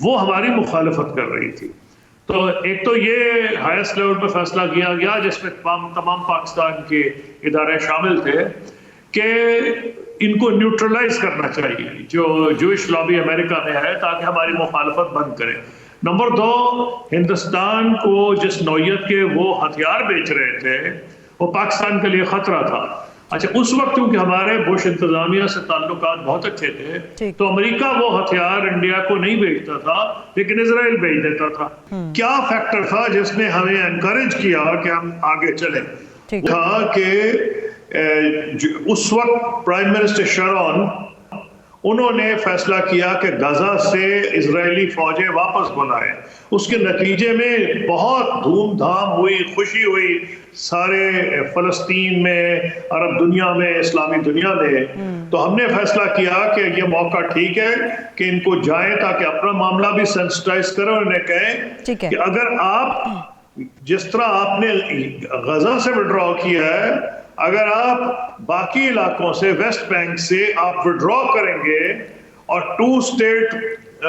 وہ ہماری مخالفت کر رہی تھی. تو ایک تو یہ ہائیسٹ لیول پہ فیصلہ کیا گیا جس میں تمام پاکستان کے ادارے شامل تھے کہ ان کو نیوٹرلائز کرنا چاہیے جو جوئش لابی امریکہ میں ہے تاکہ ہماری مخالفت بند کرے. نمبر 2, ہندوستان کو جس نوعیت کے وہ ہتھیار بیچ رہے تھے وہ پاکستان کے لیے خطرہ تھا. اچھا اس وقت کیونکہ ہمارے بش انتظامیہ سے تعلقات بہت اچھے تھے تو امریکہ وہ ہتھیار انڈیا کو نہیں بھیجتا تھا لیکن اسرائیل بھیج دیتا تھا. کیا فیکٹر تھا جس نے ہمیں انکریج کیا کہ ہم آگے چلیں؟ تھا کہ اس وقت پرائم منسٹر شرون انہوں نے فیصلہ کیا کہ غزہ سے اسرائیلی فوجیں واپس بلائیں. اس کے نتیجے میں بہت دھوم دھام ہوئی, خوشی ہوئی سارے فلسطین میں, عرب دنیا میں, اسلامی دنیا میں. تو ہم نے فیصلہ کیا کہ یہ موقع ٹھیک ہے کہ ان کو جائیں تاکہ اپنا معاملہ بھی سینسٹائز کریں. انہیں کہیں کہ اگر آپ جس طرح آپ نے غزہ سے وڈرا کیا ہے, اگر آپ باقی علاقوں سے ویسٹ بینک سے آپ وڈرا کریں گے اور 2 اسٹیٹ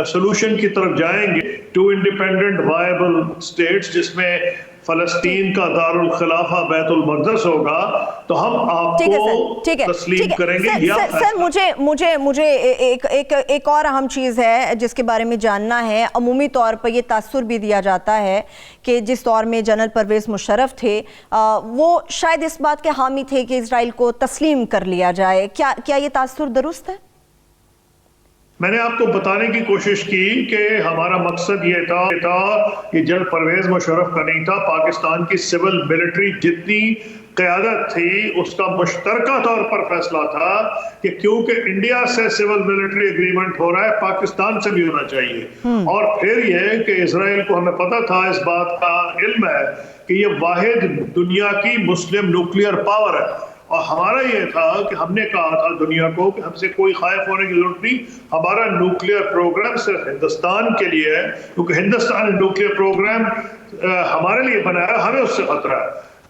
سولوشن کی طرف جائیں گے, 2 انڈیپینڈنٹ وائبل اسٹیٹس جس میں فلسطین کا دارالخلافہ بیت المقدس ہوگا, تو ہم آپ کو تسلیم کریں گے. سر مجھے ایک اور اہم چیز ہے جس کے بارے میں جاننا ہے. عمومی طور پر یہ تاثر بھی دیا جاتا ہے کہ جس دور میں جنرل پرویز مشرف تھے وہ شاید اس بات کے حامی تھے کہ اسرائیل کو تسلیم کر لیا جائے. کیا یہ تاثر درست ہے؟ میں نے آپ کو بتانے کی کوشش کی کہ ہمارا مقصد یہ تھا کہ جنرل پرویز مشرف کا نہیں تھا, پاکستان کی سول ملٹری جتنی قیادت تھی اس کا مشترکہ طور پر فیصلہ تھا کہ کیونکہ انڈیا سے سول ملٹری ایگریمنٹ ہو رہا ہے پاکستان سے بھی ہونا چاہیے. اور پھر یہ کہ اسرائیل کو ہمیں پتہ تھا, اس بات کا علم ہے کہ یہ واحد دنیا کی مسلم نیوکلیئر پاور ہے. اور ہمارا یہ تھا کہ ہم نے کہا تھا دنیا کو کہ ہم سے کوئی خائف ہونے کی ضرورت نہیں, ہمارا نیوکلیئر پروگرام صرف ہندوستان کے لیے ہے کیونکہ ہندوستان نیوکلیئر پروگرام ہمارے لیے بنایا, ہمیں اس سے خطرہ ہے.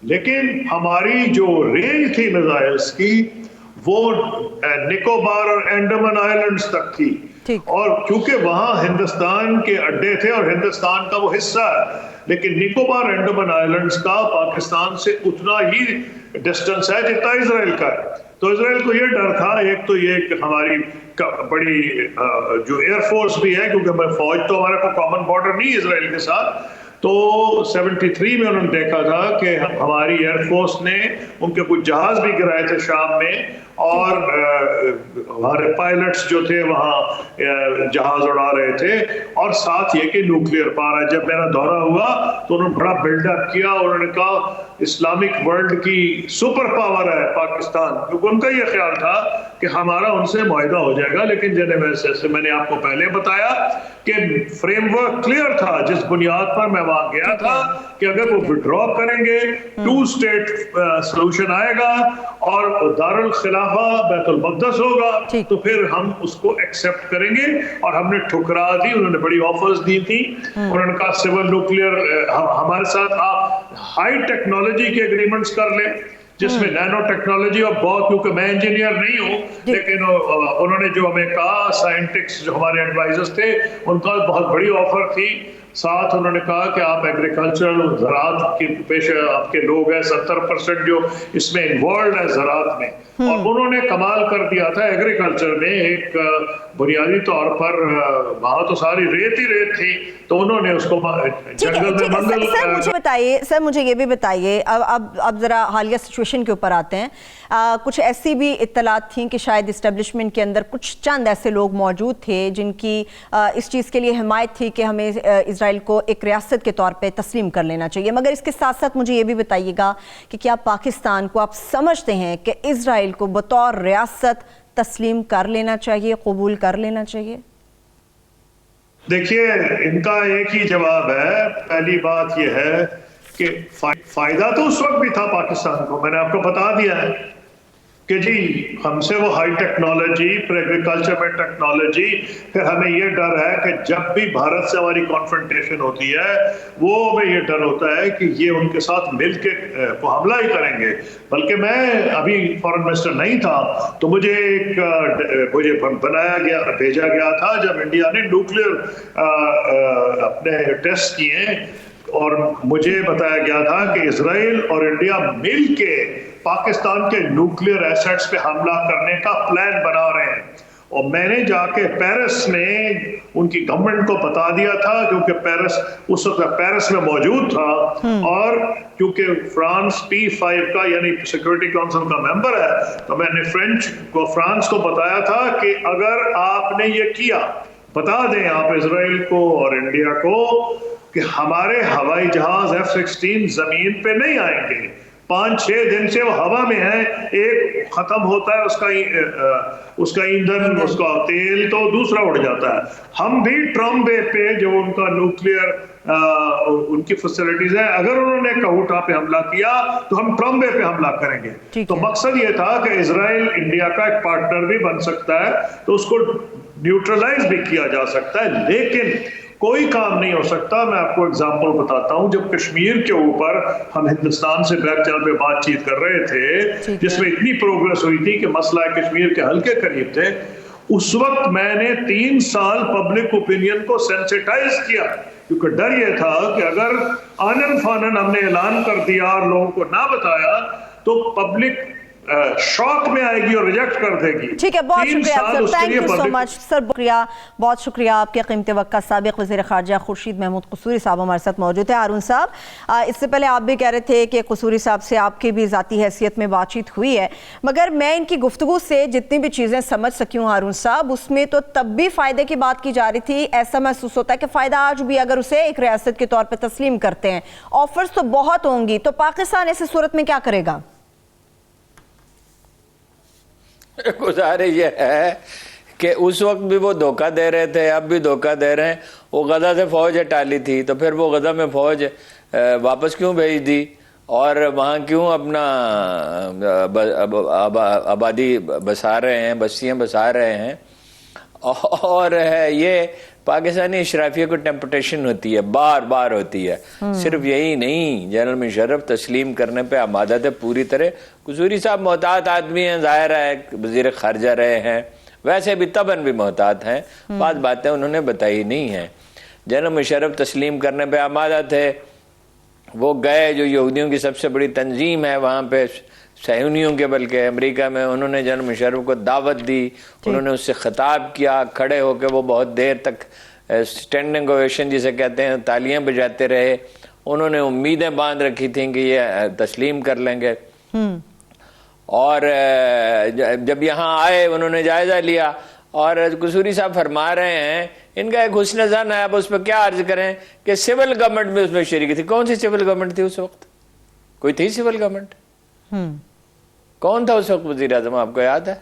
لیکن ہماری جو رینج تھی میزائلز کی وہ نکوبار اور انڈمان آئلینڈز تک تھی, اور کیونکہ وہاں ہندوستان کے اڈے تھے اور ہندوستان کا وہ حصہ ہے, لیکن نکوبار انڈمان آئلینڈز کا پاکستان سے اتنا ہی ڈسٹنس ہے جتنا اسرائیل کا ہے. تو اسرائیل کو یہ ڈر تھا, ایک تو یہ کہ ہماری بڑی جو ایئر فورس بھی ہے کیونکہ فوج تو ہمارا کوئی کامن بارڈر نہیں ہے اسرائیل کے ساتھ, تو 73 میں انہوں نے دیکھا تھا کہ ہماری ایئر فورس نے ان کے کچھ جہاز بھی گرائے تھے شام میں, اور ہمارے پائلٹس جو تھے وہاں جہاز اڑا رہے تھے. اور ساتھ یہ کہ نیوکلیئر پاور ہے. جب میرا دورہ ہوا تو انہوں نے بڑا بلڈ اپ کیا, انہوں نے کہا اسلامک ورلڈ کی سپر پاور ہے پاکستان, کیونکہ ان کا یہ خیال تھا کہ ہمارا ان سے معاہدہ ہو جائے گا. لیکن جیسے میں نے آپ کو پہلے بتایا کہ فریم ورک کلیئر تھا جس بنیاد پر میں وہاں گیا تھا کہ اگر وہ وڈرا کریں گے 2 اسٹیٹ سولوشن آئے گا اور دارالخلافہ بیت المقدس ہوگا تو پھر ہم اس کو ایکسپٹ کریں گے. اور ہم نے ٹھکرا دی, انہوں نے بڑی آفرز دی تھی, انہوں نے کہا سول نیوکلیئر ہمارے ساتھ آپ ہائی ٹیکنالوجی کے اگریمنٹس کر لیں جس میں نینو ٹیکنالوجی اور بہت, کیونکہ میں انجینئر نہیں ہوں لیکن انہوں نے جو ہمیں کہا سائنٹسٹ جو ہمارے ایڈوائزرز تھے ان کا بہت بڑی آفر تھی. ساتھ انہوں نے کہا کہ آپ ایگریکلچر زراعت کے پیشہ آپ کے لوگ ہیں, 70% جو اس میں انوالوڈ ہے زراعت میں, اور انہوں نے کمال کر دیا تھا ایگریکلچر میں. ایک بنیادی طور پر وہاں تو ساری ریت ہی ریت تھی, تو انہوں نے اس کو جنگل میں منگل. سر مجھے یہ بھی بتائیے, اب ذرا حالیہ سچویشن کے اوپر آتے ہیں. کچھ ایسی بھی اطلاعات تھیں کہ شاید اسٹیبلشمنٹ کے اندر کچھ چند ایسے لوگ موجود تھے جن کی اس چیز کے لیے حمایت تھی کہ ہمیں اسرائیل کو ایک ریاست کے طور پہ تسلیم کر لینا چاہیے. مگر اس کے ساتھ ساتھ مجھے یہ بھی بتائیے گا کہ کیا پاکستان کو آپ سمجھتے ہیں کہ اسرائیل کو بطور ریاست تسلیم کر لینا چاہیے, قبول کر لینا چاہیے؟ دیکھیے ان کا ایک ہی جواب ہے. پہلی بات یہ ہے کہ فائدہ تو اس وقت بھی تھا پاکستان کو, میں نے آپ کو بتا دیا ہے کہ جی ہم سے وہ ہائی ٹیکنالوجی، پھر ایگریکلچر میں ٹیکنالوجی، پھر ہمیں یہ ڈر ہے کہ جب بھی بھارت سے ہماری کانفرنٹیشن ہوتی ہے وہ ہمیں یہ ڈر ہوتا ہے کہ یہ ان کے ساتھ مل کے کو حملہ ہی کریں گے. بلکہ میں ابھی فارن منسٹر نہیں تھا تو مجھے بھیجا گیا تھا جب انڈیا نے نیوکلیر اپنے ٹیسٹ کیے، اور مجھے بتایا گیا تھا کہ اسرائیل اور انڈیا مل کے پاکستان کے نیوکلیر ایسٹس پہ حملہ کرنے کا پلان بنا رہے ہیں. اور میں نے جا کے پیرس میں ان کی گورنمنٹ کو بتا دیا تھا، کیونکہ پیرس اس وقت پیرس میں موجود تھا، اور کیونکہ فرانس P5 کا یعنی سیکورٹی کونسل کا ممبر ہے، تو میں نے فرانس کو بتایا تھا کہ اگر آپ نے یہ کیا، بتا دیں آپ اسرائیل کو اور انڈیا کو کہ ہمارے ہوائی جہاز F-16 زمین پہ نہیں آئیں گے. 5-6 دن سے وہ ہوا میں ہیں، ایک ختم ہوتا ہے اس کا ایندھن، اس کا تیل، تو دوسرا اڑ جاتا ہے. ہم بھی ٹرمپ بے پہ جو ان کا نیوکلیر ان کی فیسلٹیز ہیں، اگر انہوں نے کہوٹا پہ حملہ کیا تو ہم ٹرمپ بے پہ حملہ کریں گے. تو مقصد یہ تھا کہ اسرائیل انڈیا کا ایک پارٹنر بھی بن سکتا ہے، تو اس کو نیوٹرلائز بھی کیا جا سکتا ہے، لیکن کوئی کام نہیں ہو سکتا. میں آپ کو اگزامپل بتاتا ہوں. جب کشمیر کے اوپر ہم ہندوستان سے بیک چینل پہ بات چیت کر رہے تھے، جس میں اتنی پروگرس ہوئی تھی کہ مسئلہ کشمیر کے حل کے قریب تھے، اس وقت میں نے 3 سال پبلک اوپینین کو سینسیٹائز کیا، کیونکہ ڈر یہ تھا کہ اگر آنن فانن ہم نے اعلان کر دیا اور لوگوں کو نہ بتایا تو پبلک شوق میں آئے گی اور ریجیکٹ کر دے گی. ٹھیک ہے، بہت شکریہ سر، تھینک یو سو مچ سر. بہت شکریہ آپ کے قیمتی وقت کا. سابق وزیر خارجہ خورشید محمود قصوری صاحب ہمارے ساتھ موجود ہیں. ہارون صاحب، اس سے پہلے آپ بھی کہہ رہے تھے کہ قصوری صاحب سے آپ کی بھی ذاتی حیثیت میں بات چیت ہوئی ہے، مگر میں ان کی گفتگو سے جتنی بھی چیزیں سمجھ سکی ہوں ہارون صاحب، اس میں تو تب بھی فائدے کی بات کی جا رہی تھی. ایسا محسوس ہوتا ہے کہ فائدہ آج بھی اگر اسے ایک ریاست کے طور پہ تسلیم کرتے ہیں، آفرز تو بہت ہوں گی، تو پاکستان ایسی صورت میں کیا کرے گا؟ گزارش یہ ہے کہ اس وقت بھی وہ دھوکہ دے رہے تھے، اب بھی دھوکہ دے رہے ہیں. وہ غزہ سے فوج ہٹا لی تھی، تو پھر وہ غزہ میں فوج واپس کیوں بھیج دی، اور وہاں کیوں اپنا آبادی بسا رہے ہیں، بستیاں بسا رہے ہیں. اور یہ پاکستانی اشرافیہ کو ٹیمپٹیشن ہوتی ہے، بار بار ہوتی ہے. صرف یہی نہیں، جنرل مشرف تسلیم کرنے پہ آمادہ تھے پوری طرح. قصوری صاحب محتاط آدمی ہیں، ظاہر ہے وزیر خارجہ رہے ہیں، ویسے بھی طبعاً بھی محتاط ہیں. بعض باتیں انہوں نے بتائی نہیں ہیں. جنرل مشرف تسلیم کرنے پہ آمادہ تھے، وہ گئے، جو یہودیوں کی سب سے بڑی تنظیم ہے وہاں پہ، صہیونیوں کے، بلکہ امریکہ میں، انہوں نے جنرل مشرف کو دعوت دی، انہوں نے اس سے خطاب کیا، کھڑے ہو کے وہ بہت دیر تک اسٹینڈنگ اویشن جسے کہتے ہیں، تالیاں بجاتے رہے. انہوں نے امیدیں باندھ رکھی تھیں کہ یہ تسلیم کر لیں گے. اور جب یہاں آئے انہوں نے جائزہ لیا، اور قصوری صاحب فرما رہے ہیں ان کا ایک حسن ظن ہے. اب اس پہ کیا عرض کریں کہ سول گورنمنٹ میں اس میں شریک تھی. کون سی سول گورنمنٹ تھی اس وقت؟ کوئی تھی سول گورنمنٹ؟ کون تھا اس وقت وزیر اعظم؟ آپ کو یاد ہے؟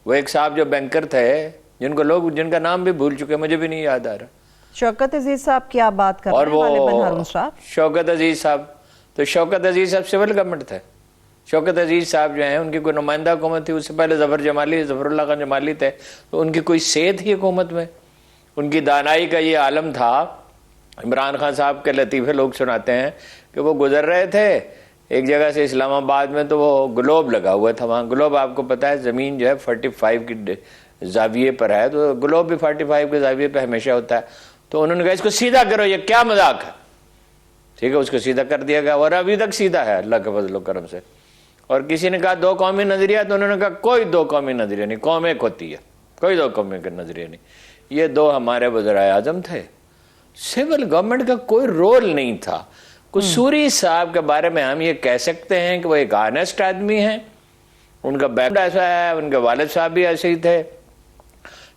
وہ ایک صاحب جو بینکر تھے، جن کا نام بھی بھول چکے، مجھے بھی نہیں یاد آ رہا. شوکت عزیز صاحب کی آپ بات کر رہے ہیں، غالباً ہارون صاحب. شوکت عزیز صاحب، تو شوکت عزیز صاحب سول گورنمنٹ تھے. شوکت عزیز صاحب جو ہیں، ان کی کوئی نمائندہ حکومت تھی. اس سے پہلے ظفر اللہ خان جمالی تھے، تو ان کی کوئی صے تھی حکومت میں. ان کی دانائی کا یہ عالم تھا. عمران خان صاحب کے لطیفے لوگ سناتے ہیں کہ وہ گزر رہے تھے ایک جگہ سے اسلام آباد میں، تو وہ گلوب لگا ہوا تھا وہاں. گلوب آپ کو پتا ہے زمین جو ہے 45 کی زاویے پر ہے، تو گلوب بھی 45 کے زاویے پہ ہمیشہ ہوتا ہے. تو انہوں نے کہا اس کو سیدھا کرو، یہ کیا مذاق ہے. ٹھیک ہے، اس کو سیدھا کر دیا گیا، اور ابھی تک سیدھا ہے اللہ کے فضل و کرم سے. اور کسی نے کہا 2 قومی نظریہ، تو انہوں نے کہا کوئی 2 قومی نظریہ نہیں، قوم ایک ہوتی ہے، کوئی 2 قومی کا نظریہ نہیں. یہ 2 ہمارے وزرائے اعظم تھے. سول گورنمنٹ کا کوئی رول نہیں تھا. قصوری صاحب کے بارے میں ہم یہ کہہ سکتے ہیں کہ وہ ایک آنیسٹ آدمی ہیں، ان کا بیک گراؤنڈ ایسا ہے، ان کے والد صاحب بھی ایسے ہی تھے،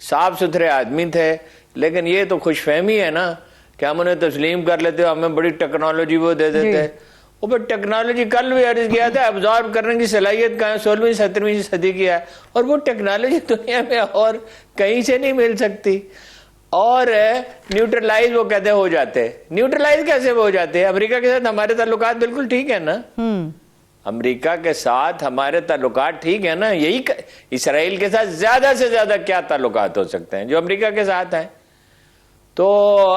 صاف ستھرے آدمی تھے. لیکن یہ تو خوش فہمی ہے نا کہ ہم انہیں تسلیم کر لیتے، ہمیں بڑی ٹیکنالوجی وہ دے دیتے. وہ پر ٹیکنالوجی کل بھی عرض کیا تھا، ابزارب کرنے کی صلاحیت کہاں 16ویں 17ویں صدی کی ہے، اور وہ ٹیکنالوجی دنیا میں اور کہیں سے نہیں مل سکتی. اور نیوٹرلائز وہ کہتے ہو جاتے. نیوٹرلائز کیسے ہو جاتے؟ امریکہ کے ساتھ ہمارے تعلقات بالکل ٹھیک ہے نا. امریکہ کے ساتھ ہمارے تعلقات ٹھیک ہے نا, یہی اسرائیل کے ساتھ زیادہ سے زیادہ کیا تعلقات ہو سکتے ہیں جو امریکہ کے ساتھ ہیں. تو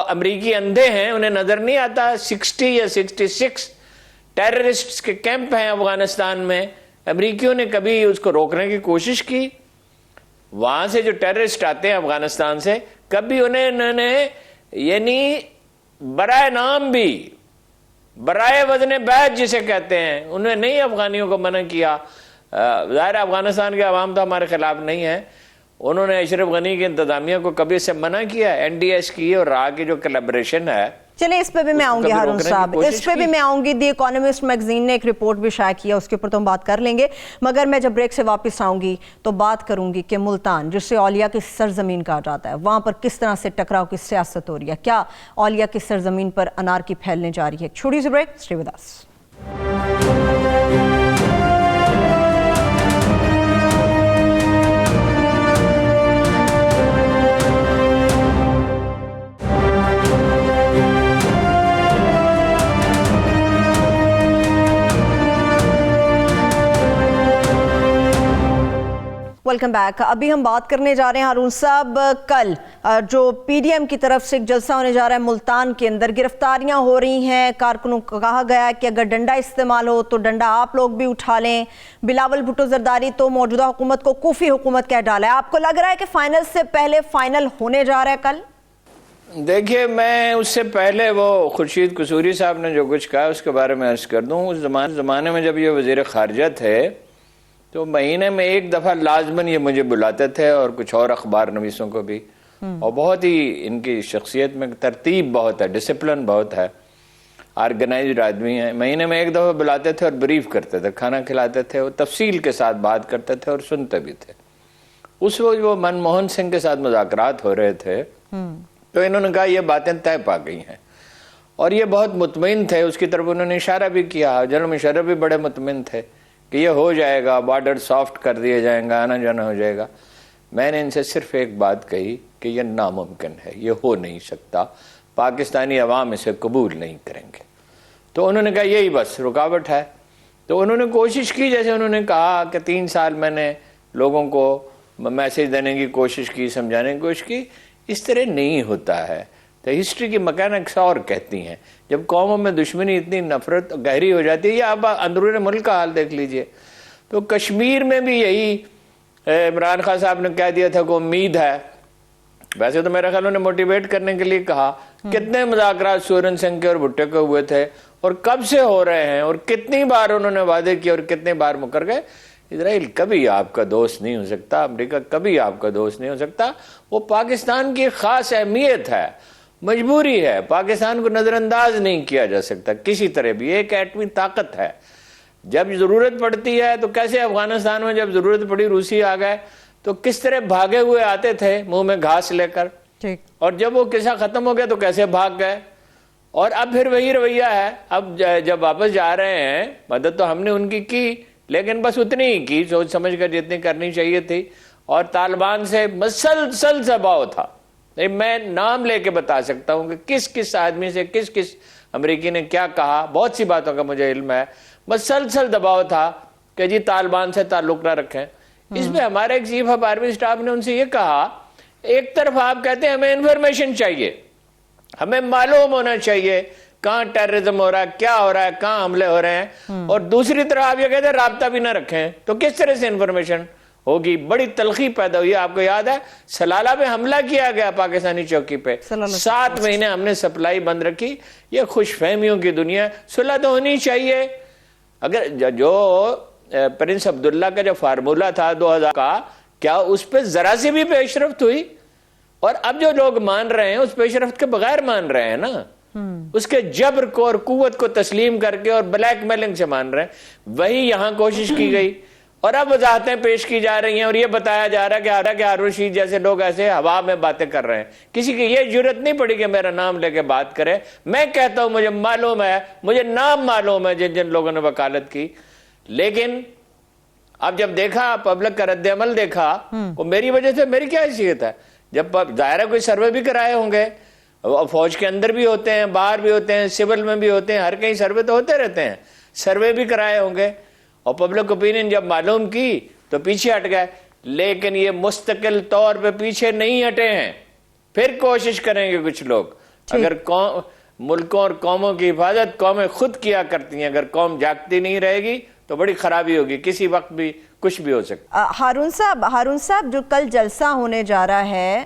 امریکی اندھے ہیں, انہیں نظر نہیں آتا 60 یا 66 ٹیررسٹ کے کیمپ ہیں افغانستان میں. امریکیوں نے کبھی اس کو روکنے کی کوشش کی؟ وہاں سے جو ٹیررسٹ آتے ہیں افغانستان سے, کبھی انہوں نے یعنی برائے نام بھی, برائے وزن بیعت جسے کہتے ہیں, انہوں نے نہیں افغانیوں کو منع کیا. ظاہر افغانستان کے عوام تو ہمارے خلاف نہیں ہے, انہوں نے اشرف غنی کی انتظامیہ کو کبھی اس سے منع کیا؟ این ڈی ایس کی اور راہ کی جو کلیبریشن ہے. چلیں اس پہ بھی میں آؤں گی ہارون صاحب, اس پہ بھی میں آؤں گی. دی اکانومسٹ میگزین نے ایک رپورٹ بھی شائع کیا, اس کے اوپر تو ہم بات کر لیں گے, مگر میں جب بریک سے واپس آؤں گی تو بات کروں گی کہ ملتان جسے اولیاء کی سرزمین کہا جاتا ہے, وہاں پر کس طرح سے ٹکراؤ کی سیاست ہو رہی ہے. کیا اولیاء کی سرزمین پر انارکی پھیلنے جا رہی ہے؟ چھوڑی سی break, stay with us. Welcome back. ابھی ہم بات کرنے جا رہے ہیں ہارون صاحب, کل جو پی ڈی ایم کی طرف سے ایک جلسہ ہونے جا رہا ہے ملتان کے اندر, گرفتاریاں ہو رہی ہیں, کارکنوں کو کہا گیا ہے کہ اگر ڈنڈا استعمال ہو تو ڈنڈا آپ لوگ بھی اٹھا لیں. بلاول بھٹو زرداری تو موجودہ حکومت کو کوفی حکومت کہہ ڈالا ہے. آپ کو لگ رہا ہے کہ فائنل سے پہلے فائنل ہونے جا رہا ہے کل؟ دیکھیے, میں اس سے پہلے وہ خورشید قصوری صاحب نے جو کچھ کہا اس کے بارے میں عرض کر دوں. اس زمانے میں جب یہ وزیر خارجہ تھے تو مہینے میں ایک دفعہ لازماً یہ مجھے بلاتے تھے, اور کچھ اور اخبار نویسوں کو بھی, اور بہت ہی ان کی شخصیت میں ترتیب بہت ہے, ڈسپلن بہت ہے, آرگنائزڈ آدمی ہیں. مہینے میں ایک دفعہ بلاتے تھے اور بریف کرتے تھے, کھانا کھلاتے تھے, اور تفصیل کے ساتھ بات کرتے تھے اور سنتے بھی تھے. اس وقت وہ منموہن سنگھ کے ساتھ مذاکرات ہو رہے تھے تو انہوں نے کہا یہ باتیں طے پا گئی ہیں, اور یہ بہت مطمئن تھے. اس کی طرف انہوں نے اشارہ بھی کیا, جنرل مشرف بھی بڑے مطمئن تھے کہ یہ ہو جائے گا, بارڈر سافٹ کر دیے جائیں گا, آنا جانا ہو جائے گا. میں نے ان سے صرف ایک بات کہی کہ یہ ناممکن ہے, یہ ہو نہیں سکتا, پاکستانی عوام اسے قبول نہیں کریں گے. تو انہوں نے کہا یہی بس رکاوٹ ہے. تو انہوں نے کوشش کی, جیسے انہوں نے کہا کہ 3 سال میں نے لوگوں کو میسج دینے کی کوشش کی, سمجھانے کی کوشش کی. اس طرح نہیں ہوتا ہے. تو ہسٹری کی مکینکس اور کہتی ہیں جب قوموں میں دشمنی اتنی نفرت گہری ہو جاتی ہے, یا اب اندرون ملک کا حال دیکھ لیجئے. تو کشمیر میں بھی یہی عمران خان صاحب نے کہہ دیا تھا کہ امید ہے. ویسے تو میرا خیال انہوں نے موٹیویٹ کرنے کے لیے کہا. کتنے مذاکرات سورن سنگھ کے اور بھٹو کے ہوئے تھے, اور کب سے ہو رہے ہیں, اور کتنی بار انہوں نے وعدے کیے اور کتنی بار مکر گئے. اسرائیل کبھی آپ کا دوست نہیں ہو سکتا, امریکہ کبھی آپ کا دوست نہیں ہو سکتا. وہ پاکستان کی خاص اہمیت ہے, مجبوری ہے, پاکستان کو نظر انداز نہیں کیا جا سکتا کسی طرح بھی. ایک ایٹمی طاقت ہے, جب ضرورت پڑتی ہے تو کیسے افغانستان میں جب ضرورت پڑی روسی آ گئے تو کس طرح بھاگے ہوئے آتے تھے منہ میں گھاس لے کر, اور جب وہ قصہ ختم ہو گیا تو کیسے بھاگ گئے. اور اب پھر وہی رویہ ہے. اب جب واپس جا رہے ہیں, مدد تو ہم نے ان کی لیکن بس اتنی ہی کی سوچ سمجھ کر جتنی کرنی چاہیے تھی. اور طالبان سے مسلسل دباؤ تھا. میں نام لے کے بتا سکتا ہوں کہ کس کس آدمی سے کس کس امریکی نے کیا کہا, بہت سی باتوں کا مجھے علم ہے. مسلسل دباؤ تھا کہ جی طالبان سے تعلق نہ رکھیں. اس میں ہمارے ایک چیف آف آرمی اسٹاف نے ان سے یہ کہا, ایک طرف آپ کہتے ہیں ہمیں انفارمیشن چاہیے, ہمیں معلوم ہونا چاہیے کہاں ٹیررزم ہو رہا ہے, کیا ہو رہا ہے, کہاں حملے ہو رہے ہیں, اور دوسری طرف آپ یہ کہتے ہیں رابطہ بھی نہ رکھیں. تو کس طرح سے انفارمیشن ہوگی؟ بڑی تلخی پیدا ہوئی. آپ کو یاد ہے سلالہ پہ حملہ کیا گیا پاکستانی چوکی پہ, 7 مہینے ہم نے سپلائی بند رکھی. یہ خوش فہمیوں کی دنیا. صلح تو ہونی چاہیے. اگر جو پرنس عبداللہ کا جو فارمولہ تھا 2000 کا, کیا اس پہ ذرا سی بھی پیش رفت ہوئی؟ اور اب جو لوگ مان رہے ہیں اس پیش رفت کے بغیر مان رہے ہیں نا, اس کے جبر کو اور قوت کو تسلیم کر کے اور بلیک میلنگ سے مان رہے ہیں. وہی یہاں کوشش کی گئی, اور اب وضاحتیں پیش کی جا رہی ہیں, اور یہ بتایا جا رہا ہے کہ ہارون رشید جیسے لوگ ایسے ہوا میں باتیں کر رہے ہیں. کسی کی یہ جرت نہیں پڑی کہ میرا نام لے کے بات کرے. میں کہتا ہوں مجھے معلوم ہے, مجھے نام معلوم ہے جن لوگوں نے وکالت کی. لیکن اب جب دیکھا پبلک کا رد عمل دیکھا, وہ میری وجہ سے میری کیا حیثیت ہے؟ جب ظاہر ہے کوئی سروے بھی کرائے ہوں گے, فوج کے اندر بھی ہوتے ہیں, باہر بھی ہوتے ہیں, سول میں بھی ہوتے ہیں, ہر کہیں سروے تو ہوتے رہتے ہیں, سروے بھی کرائے ہوں گے. اور پبلک اوپینین جب معلوم کی تو پیچھے ہٹ گئے. لیکن یہ مستقل طور پہ پیچھے نہیں ہٹے ہیں. پھر کوشش کریں گے کچھ لوگ. اگر ملکوں اور قوموں کی حفاظت قومیں خود کیا کرتی ہیں, اگر قوم جاگتی نہیں رہے گی تو بڑی خرابی ہوگی. کسی وقت بھی کچھ بھی ہو سکتا. ہارون صاحب جو کل جلسہ ہونے جا رہا ہے,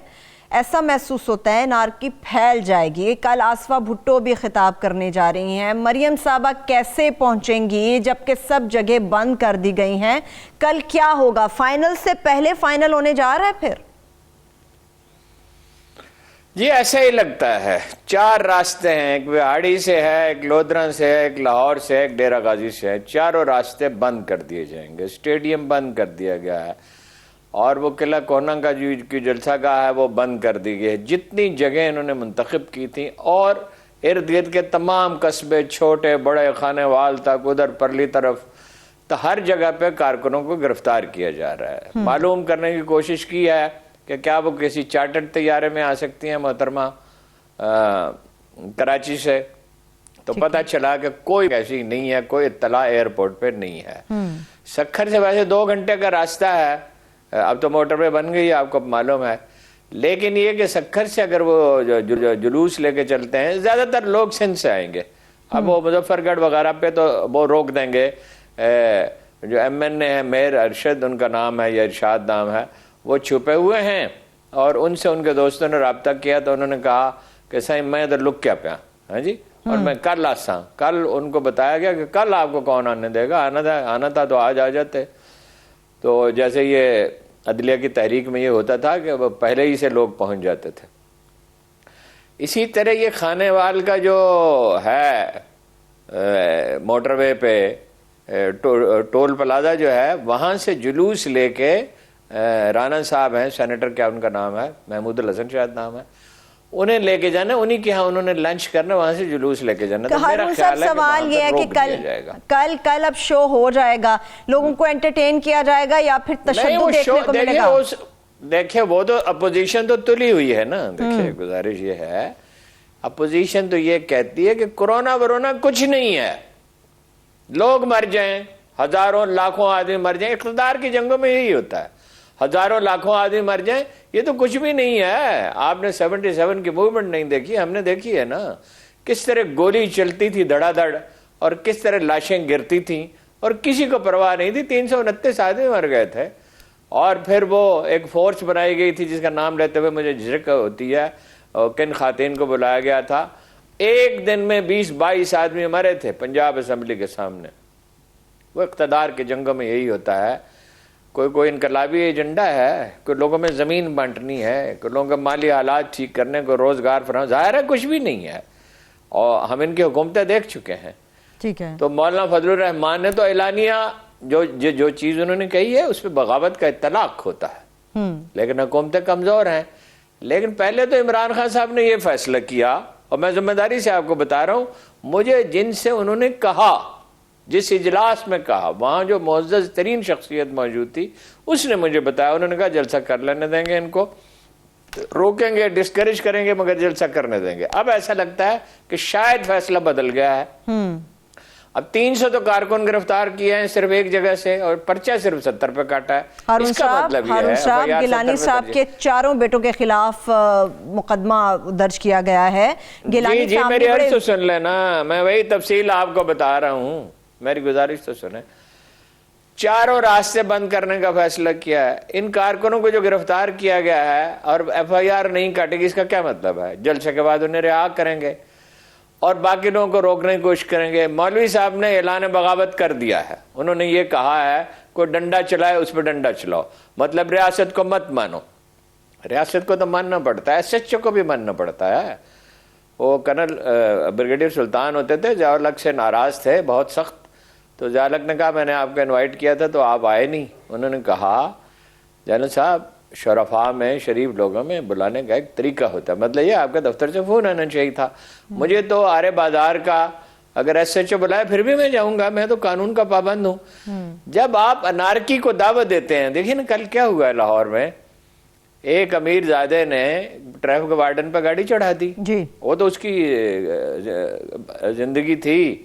ایسا محسوس ہوتا ہے نارکی پھیل جائے گی. کل آصفہ بھٹو بھی خطاب کرنے جا رہی ہیں. مریم صاحبہ کیسے پہنچیں گی جبکہ سب جگہ بند کر دی گئی ہیں؟ کل کیا ہوگا؟ فائنل سے پہلے فائنل ہونے جا رہا ہے پھر؟ جی ایسا ہی لگتا ہے. 4 راستے ہیں, ایک بہاڑی سے ہے, ایک لودھرا سے ہے, ایک لاہور سے ہے, ایک ڈیرہ غازی سے ہے. چاروں راستے بند کر دیے جائیں گے. اسٹیڈیم بند کر دیا گیا ہے, اور وہ قلعہ کونا کا جو جلسہ گاہ ہے وہ بند کر دی گئی ہے. جتنی جگہیں انہوں نے منتخب کی تھیں اور ارد گرد کے تمام قصبے, چھوٹے بڑے, خانے وال تک, ادھر پرلی طرف, تو ہر جگہ پہ کارکنوں کو گرفتار کیا جا رہا ہے. معلوم کرنے کی کوشش کی ہے کہ کیا وہ کسی چارٹرڈ طیارے میں آ سکتی ہیں محترمہ کراچی سے, تو پتہ چلا کہ کوئی ایسی نہیں ہے, کوئی اطلاع ایئرپورٹ پہ نہیں ہے. سکھر سے ویسے 2 گھنٹے کا راستہ ہے, اب تو موٹر وے بن گئی آپ کو معلوم ہے. لیکن یہ کہ سکھر سے اگر وہ جلوس لے کے چلتے ہیں, زیادہ تر لوگ سندھ سے آئیں گے. اب وہ مظفر گڑھ وغیرہ پہ تو وہ روک دیں گے. جو ایم این اے ہے میر ارشد ان کا نام ہے یا ارشاد نام ہے, وہ چھپے ہوئے ہیں, اور ان سے ان کے دوستوں نے رابطہ کیا تو انہوں نے کہا کہ صحیح میں ادھر لک کیا پیا, ہاں جی, اور میں کل آسا. کل ان کو بتایا گیا کہ کل آپ کو کون آنے دے گا, آنا تھا تو آج آ جاتے. تو جیسے یہ عدلیہ کی تحریک میں یہ ہوتا تھا کہ وہ پہلے ہی سے لوگ پہنچ جاتے تھے. اسی طرح یہ خانے وال کا جو ہے موٹر وے پہ ٹول پلازا جو ہے, وہاں سے جلوس لے کے رانا صاحب ہیں, سینیٹر کیا ان کا نام ہے, محمود الحسن شاید نام ہے, انہیں لے کے جانا, انہی کے ہاں انہوں نے لنچ کرنا, وہاں سے جلوس لے کے جانا. ہارون صاحب سوال یہ ہے کہ کل اب شو ہو جائے گا, لوگوں کو انٹرٹین کیا جائے گا یا پھر تشدد دیکھنے کو ملے گا؟ دیکھیں وہ تو اپوزیشن تو تلی ہوئی ہے نا. دیکھیں گزارش یہ ہے, اپوزیشن تو یہ کہتی ہے کہ کرونا ورونا کچھ نہیں ہے, لوگ مر جائیں, ہزاروں لاکھوں آدمی مر جائیں. اقتدار کی جنگوں میں یہی ہوتا ہے, ہزاروں لاکھوں آدمی مر جائیں, یہ تو کچھ بھی نہیں ہے. آپ نے 77 کی موومنٹ نہیں دیکھی, ہم نے دیکھی ہے نا, کس طرح گولی چلتی تھی دھڑا دھڑ, اور کس طرح لاشیں گرتی تھیں, اور کسی کو پرواہ نہیں تھی. 329 آدمی مر گئے تھے. اور پھر وہ ایک فورس بنائی گئی تھی جس کا نام لیتے ہوئے مجھے جھجک ہوتی ہے, اور کن خواتین کو بلایا گیا تھا. ایک دن میں 20-22 آدمی مرے تھے پنجاب اسمبلی کے سامنے. وہ اقتدار کے جنگوں میں یہی ہوتا ہے. کوئی انقلابی ایجنڈا ہے, کوئی لوگوں میں زمین بانٹنی ہے, کوئی لوگوں کے مالی حالات ٹھیک کرنے کو, روزگار فراہم, ظاہر ہے کچھ بھی نہیں ہے, اور ہم ان کی حکومتیں دیکھ چکے ہیں. ٹھیک ہے. تو مولانا فضل الرحمان نے تو اعلانیہ جو چیز انہوں نے کہی ہے اس پہ بغاوت کا اطلاق ہوتا ہے, لیکن حکومتیں کمزور ہیں. لیکن پہلے تو عمران خان صاحب نے یہ فیصلہ کیا, اور میں ذمہ داری سے آپ کو بتا رہا ہوں, مجھے جن سے انہوں نے کہا, جس اجلاس میں کہا, وہاں جو معزز ترین شخصیت موجود تھی, اس نے مجھے بتایا, انہوں نے کہا جلسہ کر لینے دیں گے, ان کو روکیں گے, ڈسکریج کریں گے, مگر جلسہ کرنے دیں گے. اب ایسا لگتا ہے کہ شاید فیصلہ بدل گیا ہے. اب 300 تو کارکن گرفتار کیے ہیں صرف ایک جگہ سے, اور پرچہ صرف 70 پہ کاٹا ہے. اس کا مطلب یہ ہے گیلانی صاحب کے 4 بیٹوں کے خلاف مقدمہ درج کیا گیا ہے. جی جی میری عرض تو سن لینا, میں وہی تفصیل آپ کو بتا رہا ہوں, میری گزارش تو سنیں. 4 راستے بند کرنے کا فیصلہ کیا ہے. ان کارکنوں کو جو گرفتار کیا گیا ہے اور ایف آئی آر نہیں کاٹے گی, اس کا کیا مطلب ہے؟ جلسے کے بعد انہیں رہا کریں گے اور باقی لوگوں کو روکنے کی کوشش کریں گے. مولوی صاحب نے اعلان بغاوت کر دیا ہے, انہوں نے یہ کہا ہے کوئی ڈنڈا چلائے اس پہ ڈنڈا چلاؤ, مطلب ریاست کو مت مانو. ریاست کو تو ماننا پڑتا ہے, ایس ایچ او کو بھی ماننا پڑتا ہے. وہ کرنل بریگیڈیئر سلطان ہوتے تھے, ضیاء الحق سے ناراض تھے بہت سخت, تو ضیاء الحق نے کہا میں نے آپ کو انوائٹ کیا تھا تو آپ آئے نہیں. انہوں نے کہا جنرل صاحب شرفاء میں, شریف لوگوں میں بلانے کا ایک طریقہ ہوتا ہے, مطلب یہ آپ کے دفتر سے فون آنا چاہیے تھا. مجھے تو آرے بازار کا اگر ایس ایچ او بلائے پھر بھی میں جاؤں گا, میں تو قانون کا پابند ہوں. جب آپ انارکی کو دعوت دیتے ہیں, دیکھیں نا کل کیا ہوا ہے لاہور میں, ایک امیر زادے نے ٹریفک وارڈن پہ گاڑی چڑھا دی. وہ تو اس کی زندگی تھی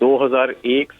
2001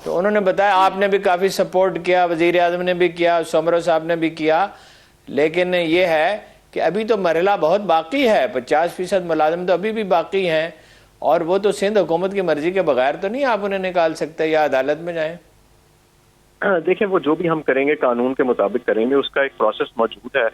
تو انہوں نے بتایا آپ نے بھی کافی سپورٹ کیا, وزیر اعظم نے بھی کیا, سومرو صاحب نے بھی کیا, لیکن یہ ہے کہ ابھی تو مرحلہ بہت باقی ہے, 50% ملازم تو ابھی بھی باقی ہیں, اور وہ تو سندھ حکومت کی مرضی کے بغیر تو نہیں آپ انہیں نکال سکتے یا عدالت میں جائیں. دیکھیں وہ جو بھی ہم کریں گے قانون کے مطابق کریں گے, اس کا ایک پروسیس موجود ہے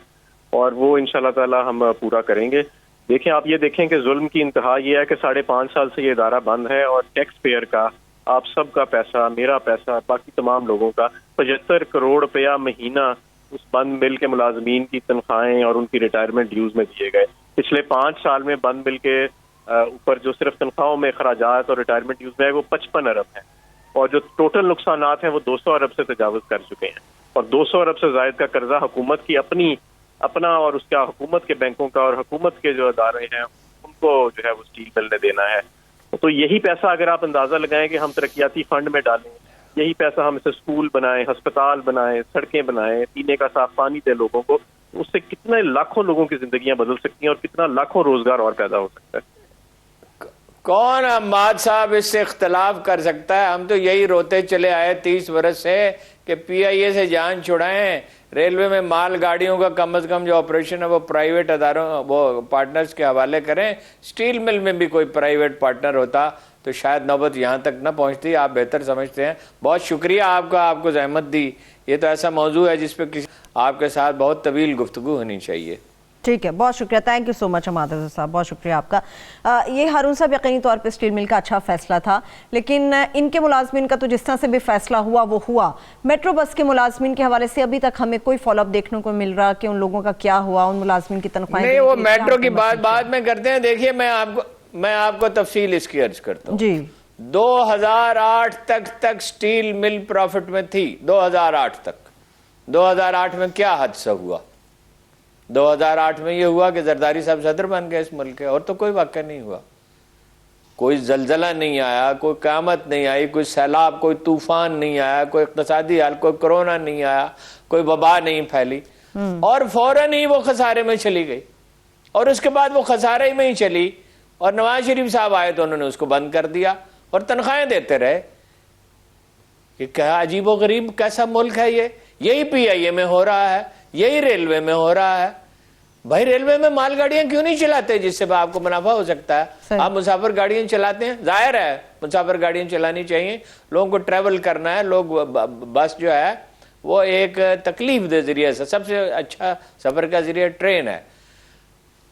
اور وہ انشاءاللہ تعالی ہم پورا کریں گے. دیکھیں آپ یہ دیکھیں کہ ظلم کی انتہا یہ ہے کہ 5.5 سال سے یہ ادارہ بند ہے اور ٹیکس پیئر کا, آپ سب کا پیسہ, میرا پیسہ, باقی تمام لوگوں کا 75 کروڑ روپیہ مہینہ اس بند مل کے ملازمین کی تنخواہیں اور ان کی ریٹائرمنٹ ڈیوز میں دیے گئے. پچھلے 5 سال میں بند مل کے اوپر جو صرف تنخواہوں میں اخراجات اور ریٹائرمنٹ ڈیوز میں ہے وہ 55 ارب ہیں, اور جو ٹوٹل نقصانات ہیں وہ 200 ارب سے تجاوز کر چکے ہیں, اور 200 ارب سے زائد کا قرضہ حکومت کی اپنا اور اس کا حکومت کے بینکوں کا اور حکومت کے جو ادارے ہیں ان کو جو ہے وہ اسٹیل مل نے دینا ہے. تو یہی پیسہ اگر آپ اندازہ لگائیں کہ ہم ترقیاتی فنڈ میں ڈالیں, یہی پیسہ ہم اسے اسکول بنائیں, ہسپتال بنائیں, سڑکیں بنائیں, پینے کا صاف پانی دے لوگوں کو, اس سے کتنے لاکھوں لوگوں کی زندگیاں بدل سکتی ہیں اور کتنا لاکھوں روزگار اور پیدا ہو سکتا ہے. کون حماد صاحب اس سے اختلاف کر سکتا ہے؟ ہم تو یہی روتے چلے آئے 30 برس سے کہ پی آئی اے سے جان چھڑائیں, ریلوے میں مال گاڑیوں کا کم از کم جو آپریشن ہے وہ پرائیویٹ اداروں, وہ پارٹنرز کے حوالے کریں. اسٹیل مل میں بھی کوئی پرائیویٹ پارٹنر ہوتا تو شاید نوبت یہاں تک نہ پہنچتی. آپ بہتر سمجھتے ہیں. بہت شکریہ آپ کا, آپ کو زحمت دی. یہ تو ایسا موضوع ہے جس پہ آپ کے ساتھ بہت طویل گفتگو ہونی چاہیے. ٹھیک ہے, بہت شکریہ, تھینک یو سو مچ حماد رضا صاحب, بہت شکریہ آپ کا. یہ ہارون صاحب یقینی طور پہ اسٹیل مل کا اچھا فیصلہ تھا, لیکن ان کے ملازمین کا تو جس طرح سے بھی فیصلہ ہوا وہ ہوا. میٹرو بس کے ملازمین کے حوالے سے ابھی تک ہمیں کوئی فالو اپ دیکھنے کو مل رہا کہ ان لوگوں کا کیا ہوا, ان ملازمین کی تنخواہیں نہیں, وہ میٹرو کی بات بعد میں کرتے ہیں. دیکھیے میں آپ کو تفصیل اس کی عرض کرتا ہوں. جی 2008 تک اسٹیل مل پروفٹ میں تھی. 2008 تک. 2008 میں کیا حادثہ ہوا؟ 2008 میں یہ ہوا کہ زرداری صاحب صدر بن گئے اس ملک کے, اور تو کوئی واقعہ نہیں ہوا. کوئی زلزلہ نہیں آیا, کوئی قیامت نہیں آئی, کوئی سیلاب, کوئی طوفان نہیں آیا, کوئی اقتصادی حال, کوئی کرونا نہیں آیا, کوئی وبا نہیں پھیلی, اور فوراً ہی وہ خسارے میں چلی گئی. اور اس کے بعد وہ خسارے میں ہی چلی, اور نواز شریف صاحب آئے تو انہوں نے اس کو بند کر دیا اور تنخواہیں دیتے رہے. یہ کیا عجیب و غریب کیسا ملک ہے یہ. یہی پی آئی اے میں ہو رہا ہے, یہی ریلوے میں ہو رہا ہے. بھائی ریلوے میں مال گاڑیاں کیوں نہیں چلاتے جس سے آپ کو منافع ہو سکتا ہے؟ آپ مسافر گاڑیاں چلاتے ہیں, ظاہر ہے مسافر گاڑیاں چلانی چاہیے, لوگوں کو ٹریول کرنا ہے. لوگ بس جو ہے وہ ایک تکلیف دہ ذریعہ سے, سب سے اچھا سفر کا ذریعہ ٹرین ہے.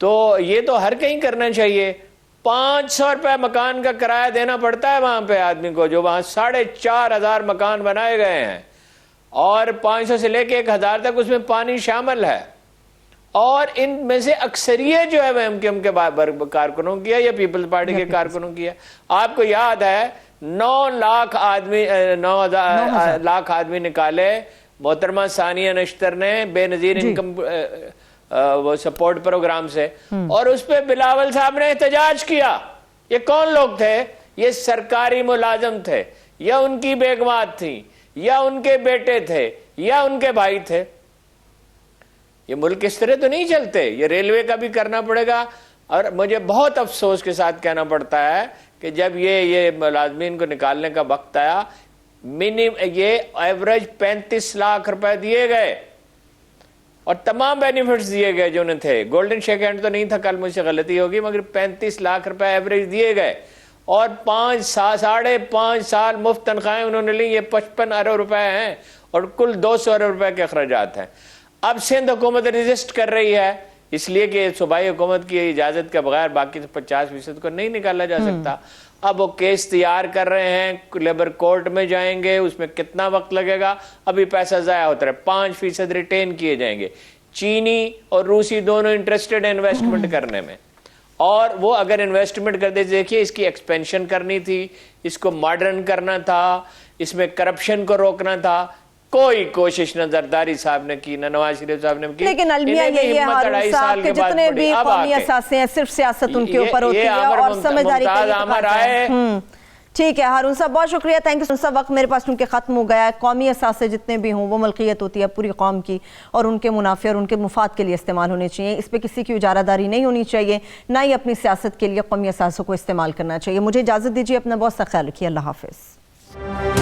تو یہ تو ہر کہیں کرنا چاہیے. 500 روپے مکان کا کرایہ دینا پڑتا ہے وہاں پہ آدمی کو, جو وہاں 4,500 مکان بنائے گئے ہیں, اور 500 سے لے کے 1,000 تک اس میں پانی شامل ہے. اور ان میں سے اکثریت جو ہے وہ ایم کیو ایم کے کارکنوں کی ہے یا پیپلز پارٹی کے کارکنوں کی ہے. آپ کو یاد ہے 9 لاکھ آدمی نکالے محترمہ ثانیہ نشتر نے بے نظیر انکم وہ سپورٹ پروگرام سے, اور اس پہ بلاول صاحب نے احتجاج کیا. یہ کون لوگ تھے؟ یہ سرکاری ملازم تھے, یا ان کی بیگمات تھیں, یا ان کے بیٹے تھے, یا ان کے بھائی تھے. یہ ملک اس طرح تو نہیں چلتے. یہ ریلوے کا بھی کرنا پڑے گا. اور مجھے بہت افسوس کے ساتھ کہنا پڑتا ہے کہ جب یہ ملازمین کو نکالنے کا وقت آیا, یہ ایوریج 35 لاکھ روپے دیے گئے, اور تمام بینیفٹس دیے گئے جو انہیں تھے. گولڈن شیک ہینڈ تو نہیں تھا, کل مجھ سے غلطی ہوگی, مگر 35 لاکھ روپے ایوریج دیے گئے, اور 5.5 سال مفت تنخواہیں انہوں نے لی. یہ 55 ارب روپے ہیں, اور کل 200 ارب روپے کے اخراجات ہیں. اب سندھ حکومت ریزسٹ کر رہی ہے, اس لیے کہ صوبائی حکومت کی اجازت کے بغیر باقی 50% کو نہیں نکالا جا سکتا. اب وہ کیس تیار کر رہے ہیں, لیبر کورٹ میں جائیں گے, اس میں کتنا وقت لگے گا, ابھی پیسہ ضائع ہوتا ہے. 5% ریٹین کیے جائیں گے. چینی اور روسی دونوں انٹرسٹڈ ہیں انویسٹمنٹ کرنے میں, اور وہ اگر انویسٹمنٹ کرتے, دیکھیے اس کی ایکسپینشن کرنی تھی, اس کو ماڈرن کرنا تھا, اس میں کرپشن کو روکنا تھا. کوئی کوشش نہ زرداری صاحب نے کی, نہ نواز شریف صاحب نے کی. لیکن المیہ یہی ہے ہارون صاحب کہ جتنے بھی قومی اثاثے ہیں صرف سیاست ان کے اوپر ہوتی ہے اور سمجھداری کے لیے. ٹھیک ہے ہارون صاحب, بہت شکریہ, تھینک یو. وقت میرے پاس کیونکہ ختم ہو گیا ہے. قومی اثاثے جتنے بھی ہوں وہ ملکیت ہوتی ہے پوری قوم کی, اور ان کے منافع اور ان کے مفاد کے لیے استعمال ہونے چاہیے. اس پہ کسی کی اجارہ داری نہیں ہونی چاہیے, نہ ہی اپنی سیاست کے لیے قومی اثاثوں کو استعمال کرنا چاہیے. مجھے اجازت دیجیے, اپنا بہت سا خیال رکھیے. اللہ حافظ.